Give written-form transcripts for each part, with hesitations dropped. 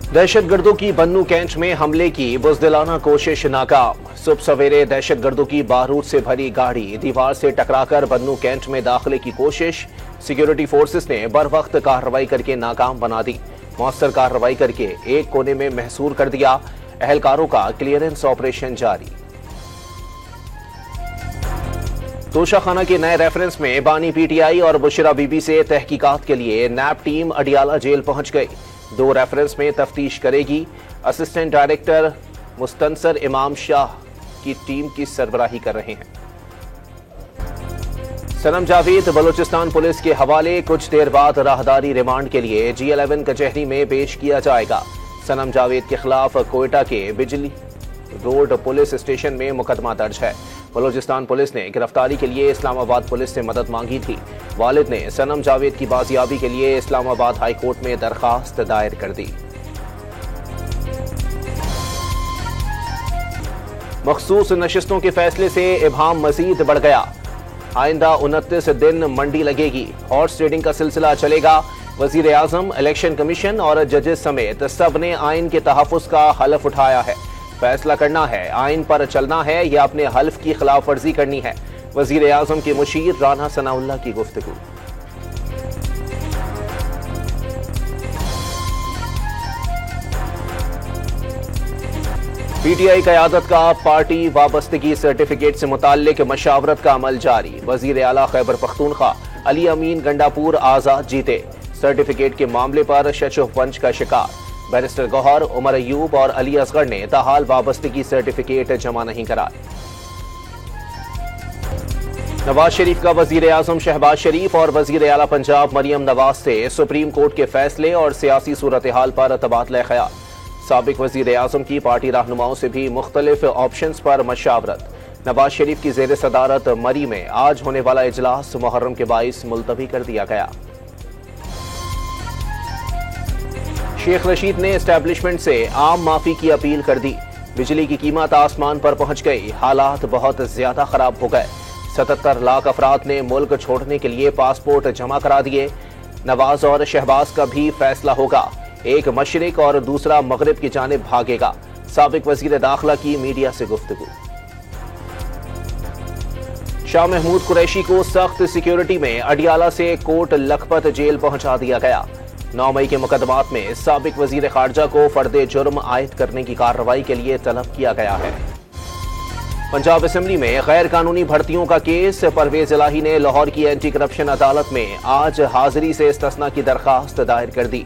दहशतगर्दों की बन्नू कैंट में हमले की बुज़दिलाना कोशिश नाकाम। सुबह सवेरे दहशतगर्दों की बारूद से भरी गाड़ी दीवार से टकराकर बन्नू कैंट में दाखिले की कोशिश। सिक्योरिटी फोर्सेस ने बर वक्त कार्रवाई करके नाकाम बना दी। मौसर कार्रवाई करके एक कोने में महसूर कर दिया। अहलकारों का क्लियरेंस ऑपरेशन जारी। तोशाखाना के नए रेफरेंस में बानी पीटीआई और बुशरा बीबी से तहकीकात के लिए नैब टीम अडियाला जेल पहुंच गई। 2 रेफरेंस में तफ्तीश करेगी। असिस्टेंट डायरेक्टर मुस्तनसर इमाम शाह की टीम की सरबराही कर रहे हैं। सनम जावेद बलूचिस्तान पुलिस के हवाले। कुछ देर बाद राहदारी रिमांड के लिए G11 कचहरी में पेश किया जाएगा। सनम जावेद के खिलाफ कोयटा के बिजली रोड पुलिस स्टेशन में मुकदमा दर्ज है। बलूचिस्तान पुलिस ने गिरफ्तारी के लिए इस्लामाबाद पुलिस से मदद मांगी थी। वालिद ने सनम जावेद की बाजियाबी के लिए इस्लामाबाद हाई कोर्ट में दरखास्त दायर कर दी। मखसूस नशिस्तों के फैसले से इबाम मजीद बढ़ गया। आइंदा 29 दिन मंडी लगेगी। हॉर्स ट्रेडिंग का सिलसिला चलेगा। वजीर आजम, इलेक्शन कमीशन और जजेस समेत सब ने आइन के तहफ्फुज़ का हलफ उठाया है। फैसला करना है आइन पर चलना है या अपने हल्फ की खिलाफ वर्जी करनी है। वजीर आजम के मुशीर राना सनाउल्लाह की गुफ्तगू। पीटीआई क़यादत का पार्टी वाबस्तगी सर्टिफिकेट से मुताल्लिक मशावरत का अमल जारी। वजीर आला खैबर पख्तूनख्वा अली अमीन गंडापुर आजाद जीते। सर्टिफिकेट के मामले पर शचुफ पंच का शिकार। बैरिस्टर गौहर, उमर अयूब और अली असगर ने ताहाल वाबस्तगी सर्टिफिकेट जमा नहीं कराए। नवाज शरीफ का वजीर आजम शहबाज शरीफ और वजीर आला पंजाब मरियम नवाज से सुप्रीम कोर्ट के फैसले और सियासी सूरत हाल पर तबादला ख्याल। साबिक वजीर आजम की पार्टी रहनुमाओं से भी मुख्तलिफ ऑप्शंस पर मशावरत। नवाज शरीफ की जेर सदारत मरी में आज होने वाला इजलास मुहर्रम के बाइस मुलतवी कर दिया गया। शेख रशीद ने एस्टैब्लिशमेंट से आम माफी की अपील कर दी। बिजली की कीमत आसमान पर पहुंच गई। हालात बहुत ज्यादा खराब हो गए। 77 लाख अफराद ने मुल्क छोड़ने के लिए पासपोर्ट जमा करा दिए। नवाज और शहबाज का भी फैसला होगा। एक मशरिक और दूसरा मगरिब की जानिब भागेगा। साबिक वजीर दाखिला की मीडिया से गुफ्तगू। शाह महमूद कुरैशी को सख्त सिक्योरिटी में अडियाला से कोट लखपत जेल पहुंचा दिया गया। 9 मई के मुकदमात में साबिक वजीर खारजा को फर्दे जुर्म आयद करने की कार्रवाई के लिए तलब किया गया है। पंजाब असेंबली में गैर कानूनी भर्तियों का केस। परवेज इलाही ने लाहौर की एंटी करप्शन अदालत में आज हाजिरी से इस्तिस्ना की दरखास्त दायर कर दी।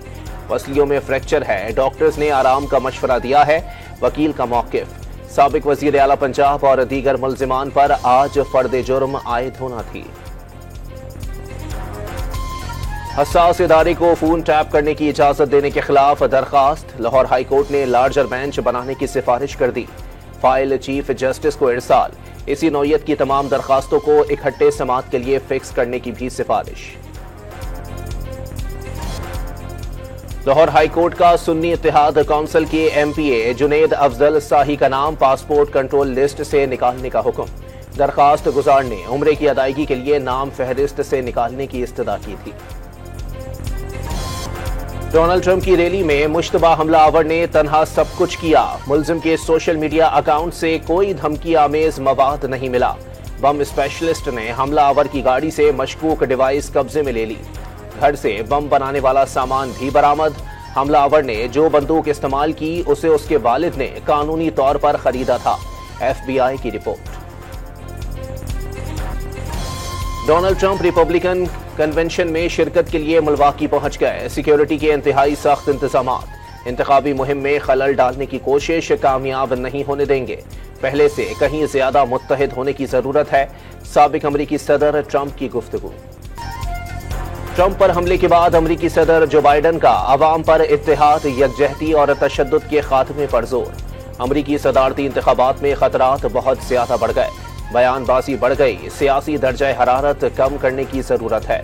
पसलियों में फ्रैक्चर है, डॉक्टर्स ने आराम का मशवरा दिया है। वकील का मौकिफ। साबिक वजीर आला पंजाब और दीगर मुल्जिमान पर आज फर्दे जुर्म आयद होना थी। हसास इदारे को फोन टैप करने की इजाजत देने के खिलाफ दरखास्त। लाहौर हाई कोर्ट ने लार्जर बेंच बनाने की सिफारिश कर दी। फाइल चीफ जस्टिस को इरसाल। इसी नौयत की तमाम दरखास्तों को इकट्ठे समात के लिए फिक्स करने की भी सिफारिश। लाहौर हाई कोर्ट का सुन्नी इत्तेहाद काउंसिल के MPA जुनेद अफजल शाही का नाम पासपोर्ट कंट्रोल लिस्ट से निकालने का हुक्म। दरखास्त गुजार ने उम्रे की अदायगी के लिए नाम फहरिस्त से निकालने की इस्तदा की थी। डोनाल्ड ट्रंप की रैली में मुश्तबा हमलावर ने तन्हा सब कुछ किया। मुल्जिम के सोशल मीडिया अकाउंट से कोई धमकी आमेज मवाद नहीं मिला। बम स्पेशलिस्ट ने हमलावर की गाड़ी से मशकूक डिवाइस कब्जे में ले ली। घर से बम बनाने वाला सामान भी बरामद। हमलावर ने जो बंदूक इस्तेमाल की उसे उसके वालिद ने कानूनी तौर पर खरीदा था। FBI की report. Donald Trump Republican convention में शिरकत के लिए मिल्वाकी पहुंच गए। सिक्योरिटी के इंतहाई सख्त इंतजामात। इंतखाबी मुहिम में खलल डालने की कोशिश कामयाब नहीं होने देंगे। पहले से कहीं ज्यादा मुत्तहिद होने की जरूरत है। साबिक अमरीकी सदर ट्रंप की गुफ्तगू। ट्रंप पर हमले के बाद अमरीकी सदर जो बाइडन का अवाम पर इत्तेहाद, यकजहती और तशद्दुद के खात्मे पर जोर। अमरीकी सदारती इंतखाबात में खतरात बहुत ज्यादा बढ़ गए। बयानबाजी बढ़ गई। सियासी दर्जा हरारत कम करने की जरूरत है।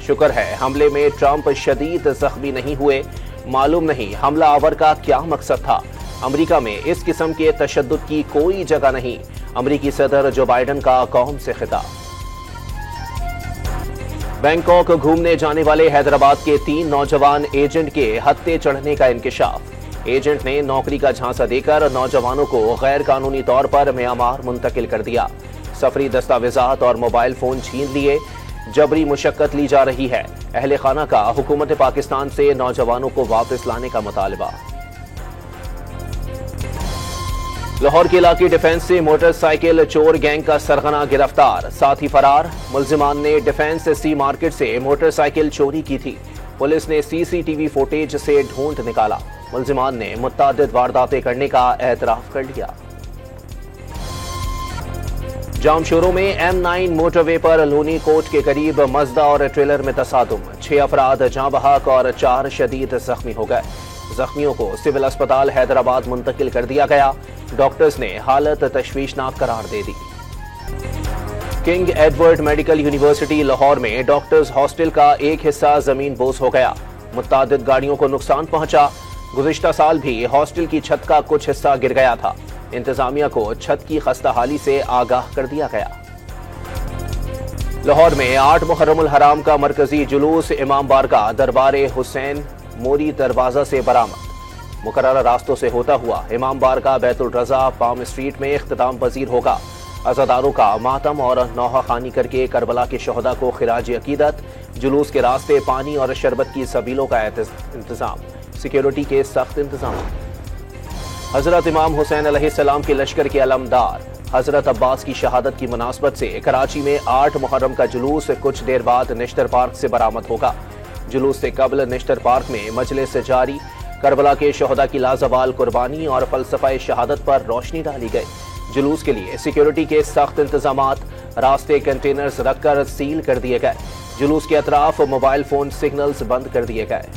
शुक्र है हमले में ट्रंप शदीद जख्मी नहीं हुए। मालूम नहीं हमला आवर का क्या मकसद था। अमरीका में इस किस्म के तशद्दुद की कोई जगह नहीं। अमरीकी सदर जो बाइडन का कौम से खिताब। बैंकॉक घूमने जाने वाले हैदराबाद के 3 नौजवान एजेंट के हत्थे चढ़ने का इंकशाफ। एजेंट ने नौकरी का झांसा देकर नौजवानों को गैर कानूनी तौर पर म्यांमार मुंतकिल कर दिया। सफरी दस्तावेजात और मोबाइल फोन छीन लिए। जबरी मुशक्कत ली जा रही है। अहले खाना का हुकूमत पाकिस्तान से नौजवानों को वापस लाने का मुतालबा। लाहौर के इलाके डिफेंस से मोटरसाइकिल चोर गैंग का सरगना गिरफ्तार, साथी फरार। मुल्जिमान ने डिफेंस सी मार्केट से मोटरसाइकिल चोरी की थी। पुलिस ने सीसीटीवी फुटेज से ढूंढ निकाला। मुल्जिमान ने मुत्तादिद वारदातें करने का एतराफ कर लिया। जामशोरों में M9 मोटरवे पर लोनी कोट के करीब मजदा और ट्रेलर में तसादुम। 6 अफराद जाँ बहक और 4 शदीद जख्मी हो गए। जख्मियों को सिविल अस्पताल हैदराबाद मुंतकिल कर दिया गया। डॉक्टर्स ने हालत तशवीशनाक करार दे दी। King Edward medical university Lahore में डॉक्टर्स हॉस्टल का एक हिस्सा जमीन बोस हो गया। मुत्तादिद गाड़ियों को नुकसान पहुंचा। गुज़िश्ता साल भी हॉस्टल की छत का कुछ हिस्सा गिर गया था। इंतजामिया को छत की खस्ताहाली से आगाह कर दिया गया। लाहौर में 8 मुहर्रमुल हराम का मरकजी जुलूस इमाम बारगाह दरबार हुसैन मोरी दरवाजा से बरामद। मुकर्रर रास्तों से होता हुआ इमाम बारगाह बैतुल रजा पाम स्ट्रीट में इख्तिताम पजीर होगा। अज़ादारों का मातम और नौहा खानी करके करबला के शहदा को खिराज अकीदत। जुलूस के रास्ते पानी और शरबत की सबीलों का इंतजाम। सिक्योरिटी के सख्त इंतजाम। हजरत इमाम हुसैन अलैहिस्सलाम के लश्कर के अलमदार हजरत अब्बास की शहादत की मुनासबत से कराची में 8 मुहर्रम का जुलूस कुछ देर बाद निश्तर पार्क से बरामद होगा। जुलूस से कबल निश्तर पार्क में मजलिस जारी। करबला के शहदा की लाजवाल कुर्बानी और फलसफा शहादत पर रोशनी डाली गई। जुलूस के लिए सिक्योरिटी के सख्त इंतजामात। रास्ते कंटेनर्स रखकर सील कर दिए गए। जुलूस के अतराफ मोबाइल फोन सिग्नल्स बंद कर दिए गए।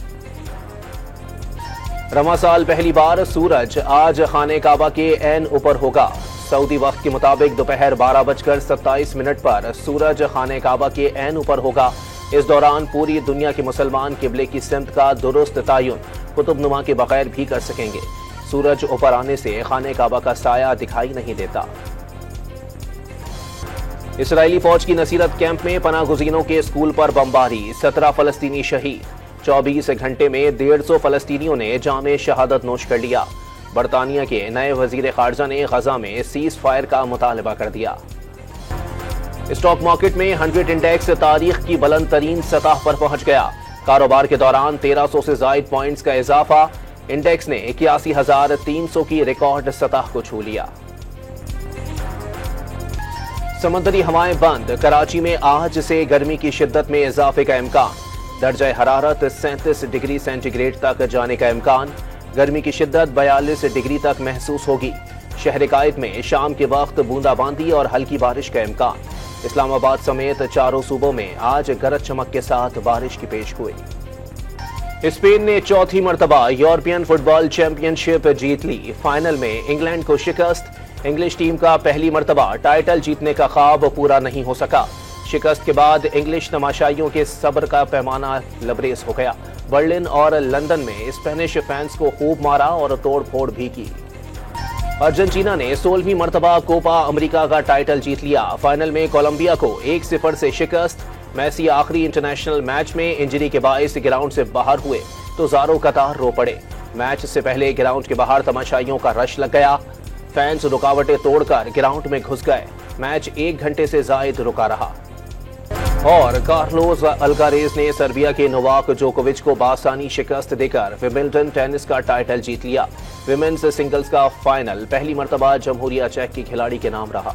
रमा साल पहली बार सूरज आज खाने काबा के ऐन ऊपर होगा। सऊदी वक्त के मुताबिक दोपहर 12:27 पर सूरज खाने काबा के ऐन ऊपर होगा। इस दौरान पूरी दुनिया के मुसलमान किबले की सिमत का दुरुस्त तायुन कुतुबनुमा के बगैर भी कर सकेंगे। सूरज ऊपर आने से खाने काबा का साया दिखाई नहीं देता। इसराइली फौज की नसीरत कैंप में पनाह गुज़ीनों के स्कूल पर बमबारी। 17 फलस्तीनी शहीद। 24 घंटे में 150 फलस्तीनियों ने जामे शहादत नोश कर लिया। बरतानिया के नए वजीर खारजा ने गजा में सीज फायर का मुतालबा कर दिया। स्टॉक मार्केट में 100 इंडेक्स तारीख की बुलंद तरीन सतह पर पहुंच गया। कारोबार के दौरान 1300 से जायद पॉइंट्स का इजाफा। इंडेक्स ने 81,300 की रिकॉर्ड सतह को छू लिया। समुद्री हवाएं बंद। कराची में आज से गर्मी की शिद्दत में इजाफे का इम्कान। दर्जा हरारत 37 डिग्री सेंटीग्रेड तक जाने का इम्कान। गर्मी की शिद्दत 42 डिग्री तक महसूस होगी। शहर कायद में शाम के वक्त बूंदाबांदी और हल्की बारिश का इम्कान। इस्लामाबाद समेत चारों सूबों में आज गरज चमक के साथ बारिश की पेशगोई। स्पेन ने चौथी मर्तबा यूरोपियन फुटबॉल चैंपियनशिप जीत ली। फाइनल में इंग्लैंड को शिकस्त। इंग्लिश टीम का पहली मर्तबा टाइटल जीतने का ख्वाब पूरा नहीं हो सका। शिकस्त के बाद इंग्लिश तमाशाइयों के सब्र का पैमाना लबरेज हो गया। बर्लिन और लंदन में स्पेनिश फैंस को खूब मारा और तोड़ फोड़ भी की। अर्जेंटीना ने 16वीं मर्तबा कोपा अमेरिका का टाइटल जीत लिया। फाइनल में कोलंबिया को 1-0 से शिकस्त। मेसी आखिरी इंटरनेशनल मैच में इंजरी के बायस ग्राउंड से बाहर हुए तो ज़ारो कतार रो पड़े। मैच से पहले ग्राउंड के बाहर तमाशाइयों का रश लग गया। फैंस रुकावटें तोड़कर ग्राउंड में घुस गए। मैच 1 घंटे से जायद रुका रहा। और कार्लोस अल्कारेज ने सर्बिया के नोवाक जोकोविच को बासानी शिकस्त देकर विंबलडन टेनिस का टाइटल जीत लिया। विमेन्स सिंगल्स का फाइनल पहली मर्तबा जमहूरिया चेक की खिलाड़ी के नाम रहा।